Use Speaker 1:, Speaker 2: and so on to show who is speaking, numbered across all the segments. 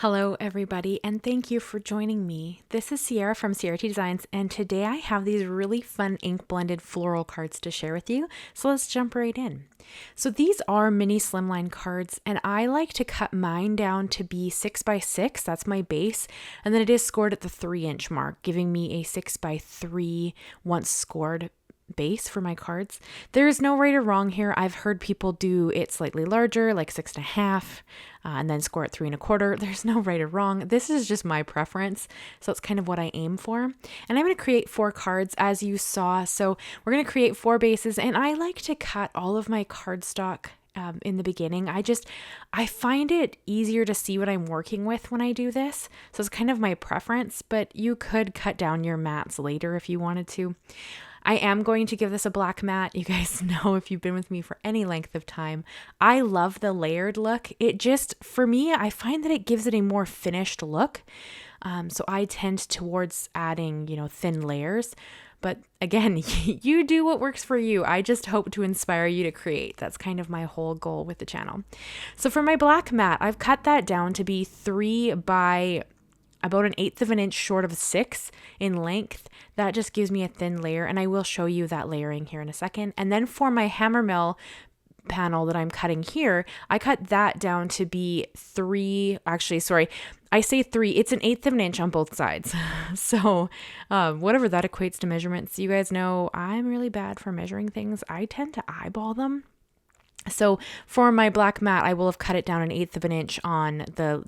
Speaker 1: Hello everybody, and thank you for joining me. This is Ciara from Ciara T Designs, and today I have these really fun ink blended floral cards to share with you. So let's jump right in. So these are mini slimline cards, and I like to cut mine down to be 6x6, that's my base, and then it is scored at the 3-inch mark, giving me a 6x3 once scored base for my cards. There is no right or wrong here. I've heard people do it slightly larger, like 6.5, and then score at 3.25. There's no right or wrong. This is just my preference, so it's kind of what I aim for. And I'm going to create 4 cards, as you saw. So we're going to create 4 bases, and I like to cut all of my cardstock in the beginning. I find it easier to see what I'm working with when I do this. So it's kind of my preference, but you could cut down your mats later if you wanted to. I am going to give this a black mat. You guys know if you've been with me for any length of time, I love the layered look. It just, for me, I find that it gives it a more finished look. So I tend towards adding, thin layers. But again, you do what works for you. I just hope to inspire you to create. That's kind of my whole goal with the channel. So for my black mat, I've cut that down to be 3 by about 1/8 of an inch short of 6 in length. That just gives me a thin layer, and I will show you that layering here in a second. And then for my HammerMill panel that I'm cutting here, I cut that down to be 3, actually, sorry, I say 3, it's 1/8 of an inch on both sides. So whatever that equates to measurements, you guys know I'm really bad for measuring things. I tend to eyeball them. So for my black mat, I will have cut it down 1/8 of an inch on the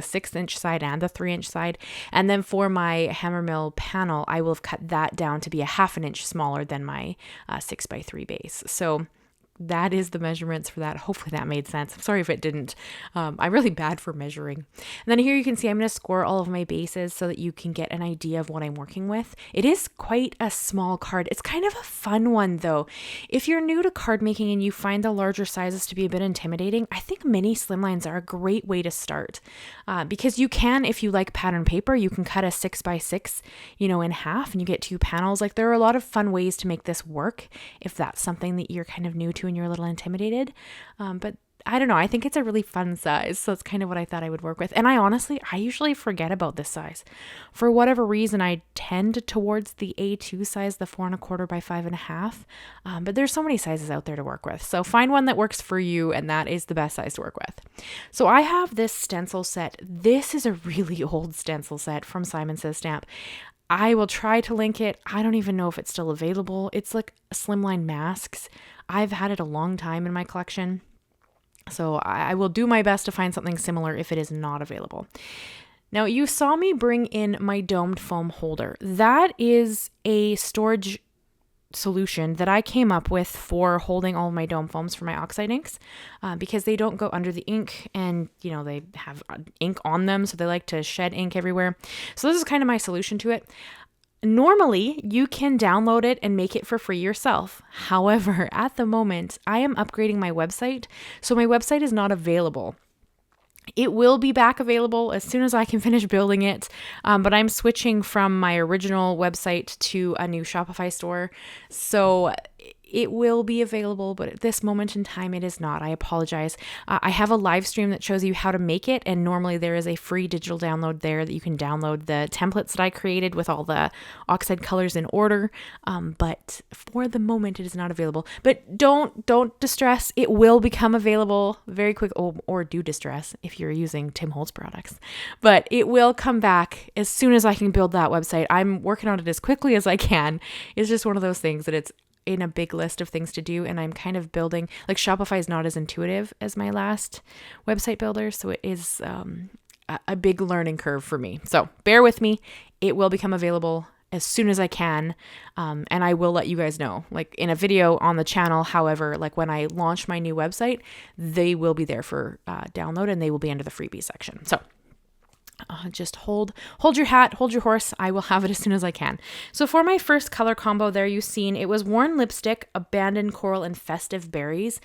Speaker 1: 6-inch side and the 3-inch side. And then for my HammerMill panel, I will have cut that down to be 1/2 an inch smaller than my 6x3 base. So that is the measurements for that. Hopefully that made sense. I'm sorry if it didn't. I'm really bad for measuring. And then here you can see I'm going to score all of my bases so that you can get an idea of what I'm working with. It is quite a small card. It's kind of a fun one though. If you're new to card making and you find the larger sizes to be a bit intimidating, I think mini slimlines are a great way to start. Because you can, if you like pattern paper, you can cut a 6x6, in half and you get 2 panels. Like there are a lot of fun ways to make this work if that's something that you're kind of new to and you're a little intimidated. But I don't know. I think it's a really fun size. So it's kind of what I thought I would work with. And I usually forget about this size. For whatever reason, I tend towards the A2 size, the 4.25 by 5.5. But there's so many sizes out there to work with. So find one that works for you, and that is the best size to work with. So I have this stencil set. This is a really old stencil set from Simon Says Stamp. I will try to link it. I don't even know if it's still available. It's like Slimline masks. I've had it a long time in my collection. So I will do my best to find something similar if it is not available. Now, you saw me bring in my domed foam holder. That is a storage solution that I came up with for holding all of my dome foams for my Oxide inks because they don't go under the ink and, they have ink on them. So they like to shed ink everywhere. So this is kind of my solution to it. Normally, you can download it and make it for free yourself. However, at the moment, I am upgrading my website, so my website is not available. It will be back available as soon as I can finish building it, but I'm switching from my original website to a new Shopify store, so it will be available, but at this moment in time, it is not. I apologize. I have a live stream that shows you how to make it, and normally there is a free digital download there that you can download the templates that I created with all the Oxide colors in order, but for the moment, it is not available. But don't distress. It will become available very quick, or do distress if you're using Tim Holtz products. But it will come back as soon as I can build that website. I'm working on it as quickly as I can. It's just one of those things that it's in a big list of things to do, and I'm kind of building, like Shopify is not as intuitive as my last website builder, so it is a big learning curve for me. So bear with me. It will become available as soon as I can, and I will let you guys know, like in a video on the channel. However, like when I launch my new website, they will be there for download, and they will be under the freebie section. So just hold your hat, hold your horse. I will have it as soon as I can. So for my first color combo there, you've seen it was Worn Lipstick, Abandoned Coral, and Festive Berries.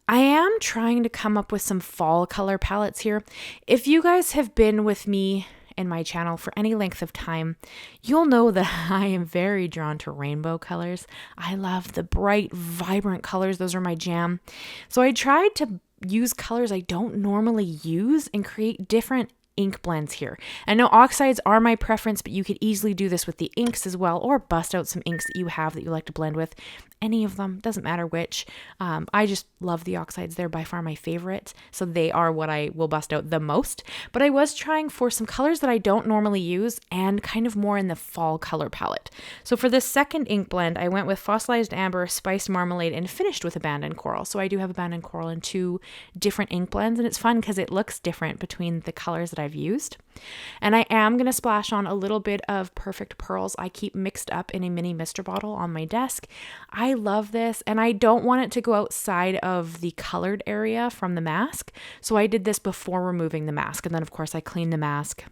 Speaker 1: I am trying to come up with some fall color palettes here. If you guys have been with me in my channel for any length of time, you'll know that I am very drawn to rainbow colors. I love the bright, vibrant colors. Those are my jam. So I tried to use colors I don't normally use and create different ink blends here. I know oxides are my preference, but you could easily do this with the inks as well, or bust out some inks that you have that you like to blend with. Any of them, doesn't matter which. I just love the oxides. They're by far my favorite. So they are what I will bust out the most. But I was trying for some colors that I don't normally use and kind of more in the fall color palette. So for this second ink blend, I went with Fossilized Amber, Spiced Marmalade, and finished with Abandoned Coral. So I do have Abandoned Coral in 2 different ink blends, and it's fun because it looks different between the colors that I've used. And I am going to splash on a little bit of Perfect Pearls I keep mixed up in a mini mister bottle on my desk. I love this, and I don't want it to go outside of the colored area from the mask. So I did this before removing the mask, and then of course I cleaned the mask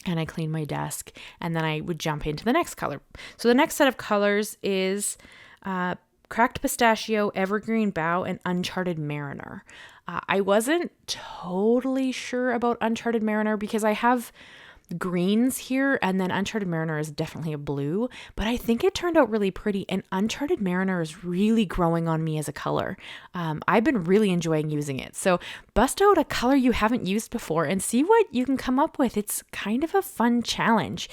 Speaker 1: and I cleaned my desk, and then I would jump into the next color. So the next set of colors is Cracked Pistachio, Evergreen Bough, and Uncharted Mariner. I wasn't totally sure about Uncharted Mariner because I have greens here, and then Uncharted Mariner is definitely a blue, but I think it turned out really pretty, and Uncharted Mariner is really growing on me as a color. I've been really enjoying using it. So bust out a color you haven't used before and see what you can come up with. It's kind of a fun challenge.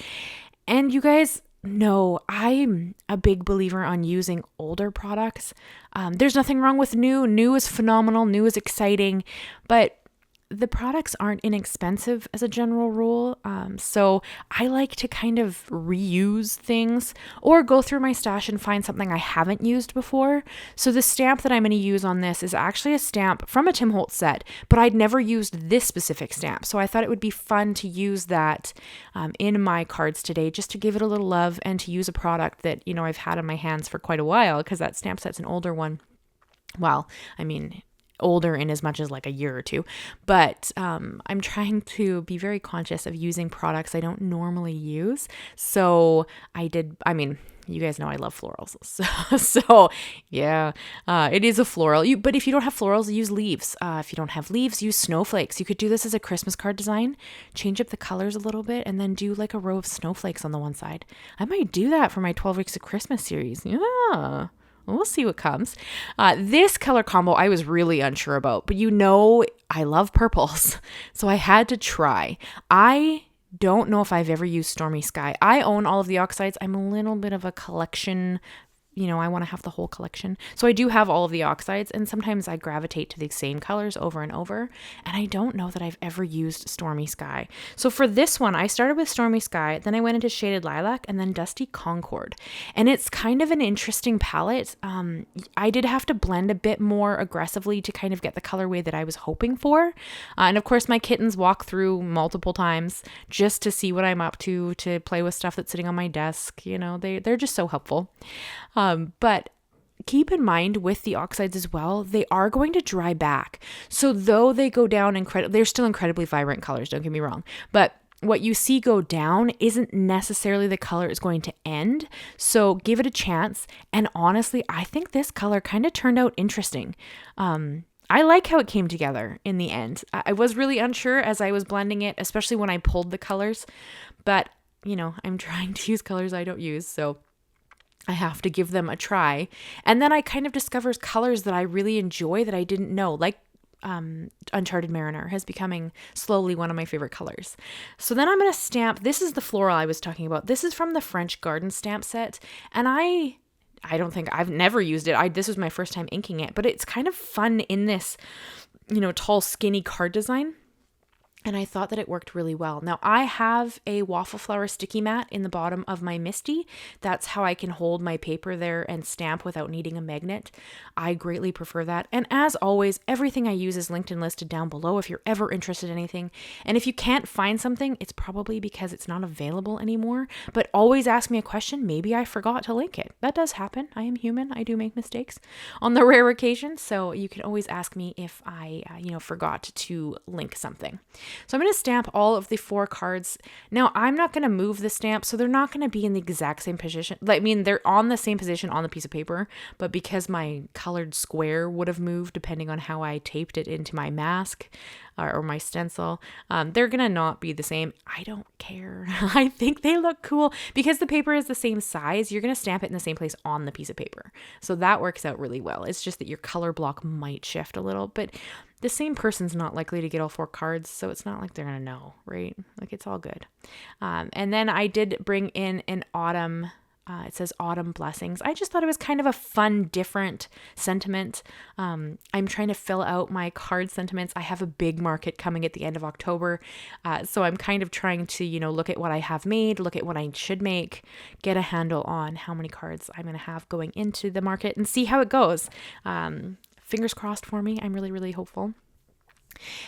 Speaker 1: And you guys, no, I'm a big believer on using older products. There's nothing wrong with new. New is phenomenal. New is exciting, but the products aren't inexpensive as a general rule. So I like to kind of reuse things or go through my stash and find something I haven't used before. So the stamp that I'm going to use on this is actually a stamp from a Tim Holtz set, but I'd never used this specific stamp. So I thought it would be fun to use that in my cards today, just to give it a little love and to use a product that, you know, I've had in my hands for quite a while, because that stamp set's an older one. Well, I mean, older in as much as like a year or two, but I'm trying to be very conscious of using products I don't normally use. So you guys know I love florals. So yeah, it is a floral. But if you don't have florals, use leaves. If you don't have leaves, use snowflakes. You could do this as a Christmas card design, change up the colors a little bit, and then do like a row of snowflakes on the one side. I might do that for my 12 Weeks of Christmas series. Yeah. We'll see what comes. This color combo I was really unsure about, but you know I love purples, so I had to try. I don't know if I've ever used Stormy Sky. I own all of the oxides. I'm a little bit of a collection. You know, I want to have the whole collection. So I do have all of the oxides, and sometimes I gravitate to the same colors over and over. And I don't know that I've ever used Stormy Sky. So for this one, I started with Stormy Sky, then I went into Shaded Lilac, and then Dusty Concord. And it's kind of an interesting palette. I did have to blend a bit more aggressively to kind of get the colorway that I was hoping for. And of course, my kittens walk through multiple times just to see what I'm up to play with stuff that's sitting on my desk. You know, they're just so helpful. But keep in mind with the oxides as well, they are going to dry back. So though they go down they're still incredibly vibrant colors, don't get me wrong. But what you see go down isn't necessarily the color is going to end. So give it a chance. And honestly, I think this color kind of turned out interesting. I like how it came together in the end. I was really unsure as I was blending it, especially when I pulled the colors. But, you know, I'm trying to use colors I don't use, so I have to give them a try. And then I kind of discover colors that I really enjoy that I didn't know, like Uncharted Mariner is becoming slowly one of my favorite colors. So then I'm going to stamp. This is the floral I was talking about. This is from the French Garden stamp set. And I don't think I've never used it. This was my first time inking it, but it's kind of fun in this, you know, tall, skinny card design. And I thought that it worked really well. Now, I have a Waffle Flower sticky mat in the bottom of my Misti. That's how I can hold my paper there and stamp without needing a magnet. I greatly prefer that. And as always, everything I use is linked and listed down below if you're ever interested in anything. And if you can't find something, it's probably because it's not available anymore. But always ask me a question. Maybe I forgot to link it. That does happen. I am human. I do make mistakes on the rare occasion. So you can always ask me if I, forgot to link something. So I'm going to stamp all of the 4 cards. Now, I'm not going to move the stamp, so they're not going to be in the exact same position. I mean, they're on the same position on the piece of paper, but because my colored square would have moved depending on how I taped it into my mask or my stencil, they're going to not be the same. I don't care. I think they look cool because the paper is the same size. You're going to stamp it in the same place on the piece of paper. So that works out really well. It's just that your color block might shift a little, but the same person's not likely to get all 4 cards, so it's not like they're gonna know, right? Like, it's all good. And then I did bring in an autumn. It says Autumn Blessings. I just thought it was kind of a fun, different sentiment. I'm trying to fill out my card sentiments. I have a big market coming at the end of October. So I'm kind of trying to, look at what I have made, look at what I should make, get a handle on how many cards I'm going to have going into the market and see how it goes. Fingers crossed for me. I'm really, really hopeful.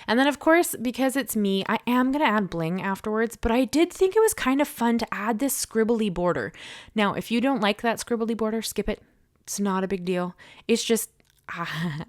Speaker 1: And then, of course, because it's me, I am going to add bling afterwards, but I did think it was kind of fun to add this scribbly border. Now, if you don't like that scribbly border, skip it. It's not a big deal. It's just,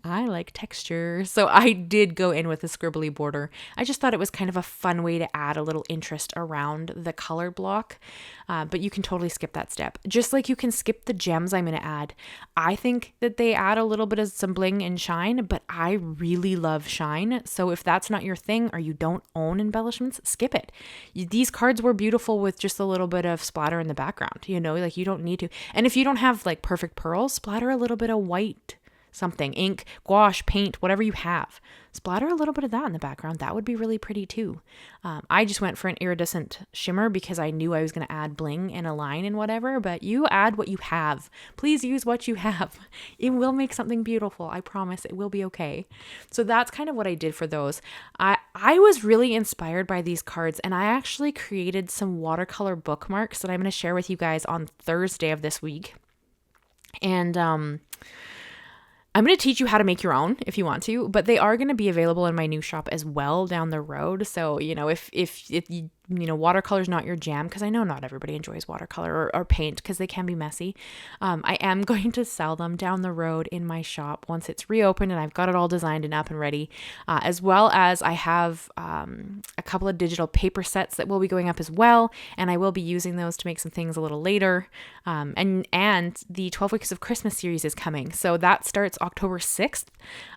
Speaker 1: I like texture. So I did go in with a scribbly border. I just thought it was kind of a fun way to add a little interest around the color block. But you can totally skip that step. Just like you can skip the gems I'm going to add. I think that they add a little bit of some bling and shine, but I really love shine. So if that's not your thing or you don't own embellishments, skip it. These cards were beautiful with just a little bit of splatter in the background, like you don't need to. And if you don't have like perfect pearls, splatter a little bit of white something, ink, gouache, paint, whatever you have. Splatter a little bit of that in the background. That would be really pretty too. I just went for an iridescent shimmer because I knew I was going to add bling and a line and whatever, but you add what you have. Please use what you have. It will make something beautiful. I promise it will be okay. So that's kind of what I did for those. I was really inspired by these cards, and I actually created some watercolor bookmarks that I'm going to share with you guys on Thursday of this week. And I'm going to teach you how to make your own if you want to, but they are going to be available in my new shop as well down the road. So, if you, watercolor is not your jam, because I know not everybody enjoys watercolor or paint because they can be messy. I am going to sell them down the road in my shop once it's reopened and I've got it all designed and up and ready, as well as I have a couple of digital paper sets that will be going up as well, and I will be using those to make some things a little later. And the 12 Weeks of Christmas series is coming, so that starts October 6th.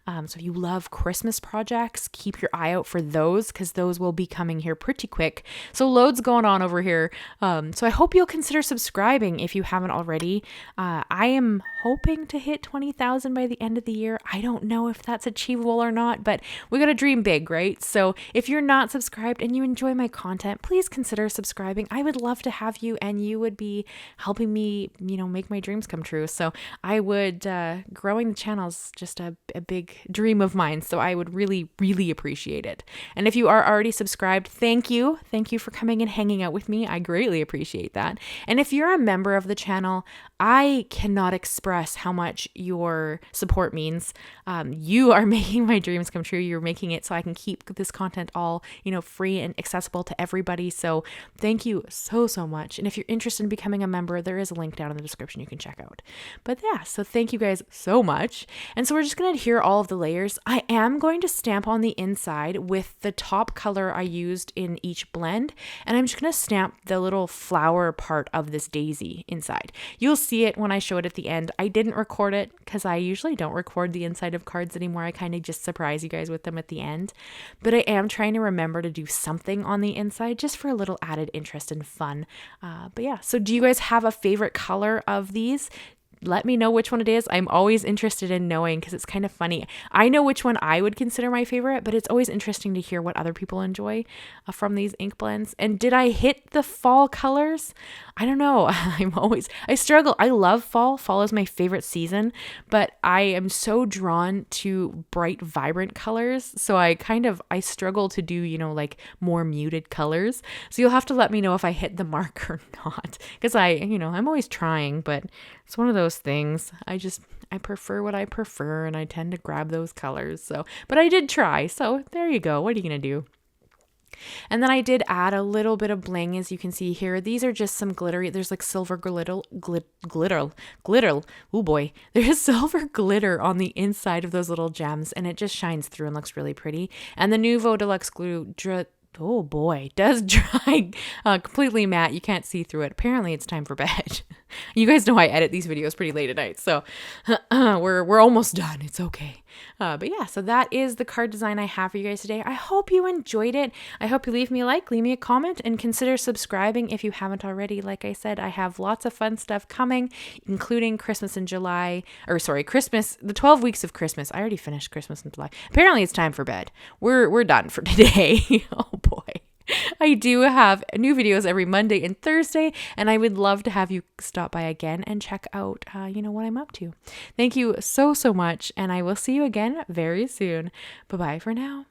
Speaker 1: So if you love Christmas projects, keep your eye out for those, because those will be coming here pretty quick. So loads going on over here. So I hope you'll consider subscribing if you haven't already. I am hoping to hit 20,000 by the end of the year. I don't know if that's achievable or not, but we got to dream big, right? So if you're not subscribed and you enjoy my content, please consider subscribing. I would love to have you, and you would be helping me, make my dreams come true. So I would, growing the channel is just a big dream of mine. So I would really, really appreciate it. And if you are already subscribed, thank you. Thank you for coming and hanging out with me. I greatly appreciate that. And if you're a member of the channel, I cannot express how much your support means. You are making my dreams come true. You're making it so I can keep this content all, free and accessible to everybody. So thank you so, so much. And if you're interested in becoming a member, there is a link down in the description you can check out. But yeah, so thank you guys so much. And so we're just going to adhere all of the layers. I am going to stamp on the inside with the top color I used in each blend. And I'm just going to stamp the little flower part of this daisy inside. You'll see it when I show it at the end. I didn't record it because I usually don't record the inside of cards anymore. I kind of just surprise you guys with them at the end. But I am trying to remember to do something on the inside just for a little added interest and fun. But yeah, so do you guys have a favorite color of these? Let me know which one it is. I'm always interested in knowing, because it's kind of funny. I know which one I would consider my favorite, but it's always interesting to hear what other people enjoy from these ink blends. And did I hit the fall colors? I don't know. I struggle. I love fall. Fall is my favorite season, but I am so drawn to bright, vibrant colors. So I struggle to do, like more muted colors. So you'll have to let me know if I hit the mark or not, because I'm always trying, but it's one of those things. I prefer what I prefer, and I tend to grab those colors. So, but I did try. So there you go. What are you going to do? And then I did add a little bit of bling, as you can see here. These are just some glittery. There's like silver glitter. Oh boy. There's silver glitter on the inside of those little gems, and it just shines through and looks really pretty. And the Nuvo Deluxe glue oh boy, does dry completely matte. You can't see through it. Apparently it's time for bed. You guys know I edit these videos pretty late at night, so we're almost done. It's okay. But yeah, so that is the card design I have for you guys today. I hope you enjoyed it. I hope you leave me a like, leave me a comment, and consider subscribing if you haven't already. Like I said, I have lots of fun stuff coming, including Christmas in July, Christmas, the 12 weeks of Christmas. I already finished Christmas in July. Apparently it's time for bed. We're done for today. Oh boy. I do have new videos every Monday and Thursday, and I would love to have you stop by again and check out, what I'm up to. Thank you so much, and I will see you again very soon. Bye-bye for now.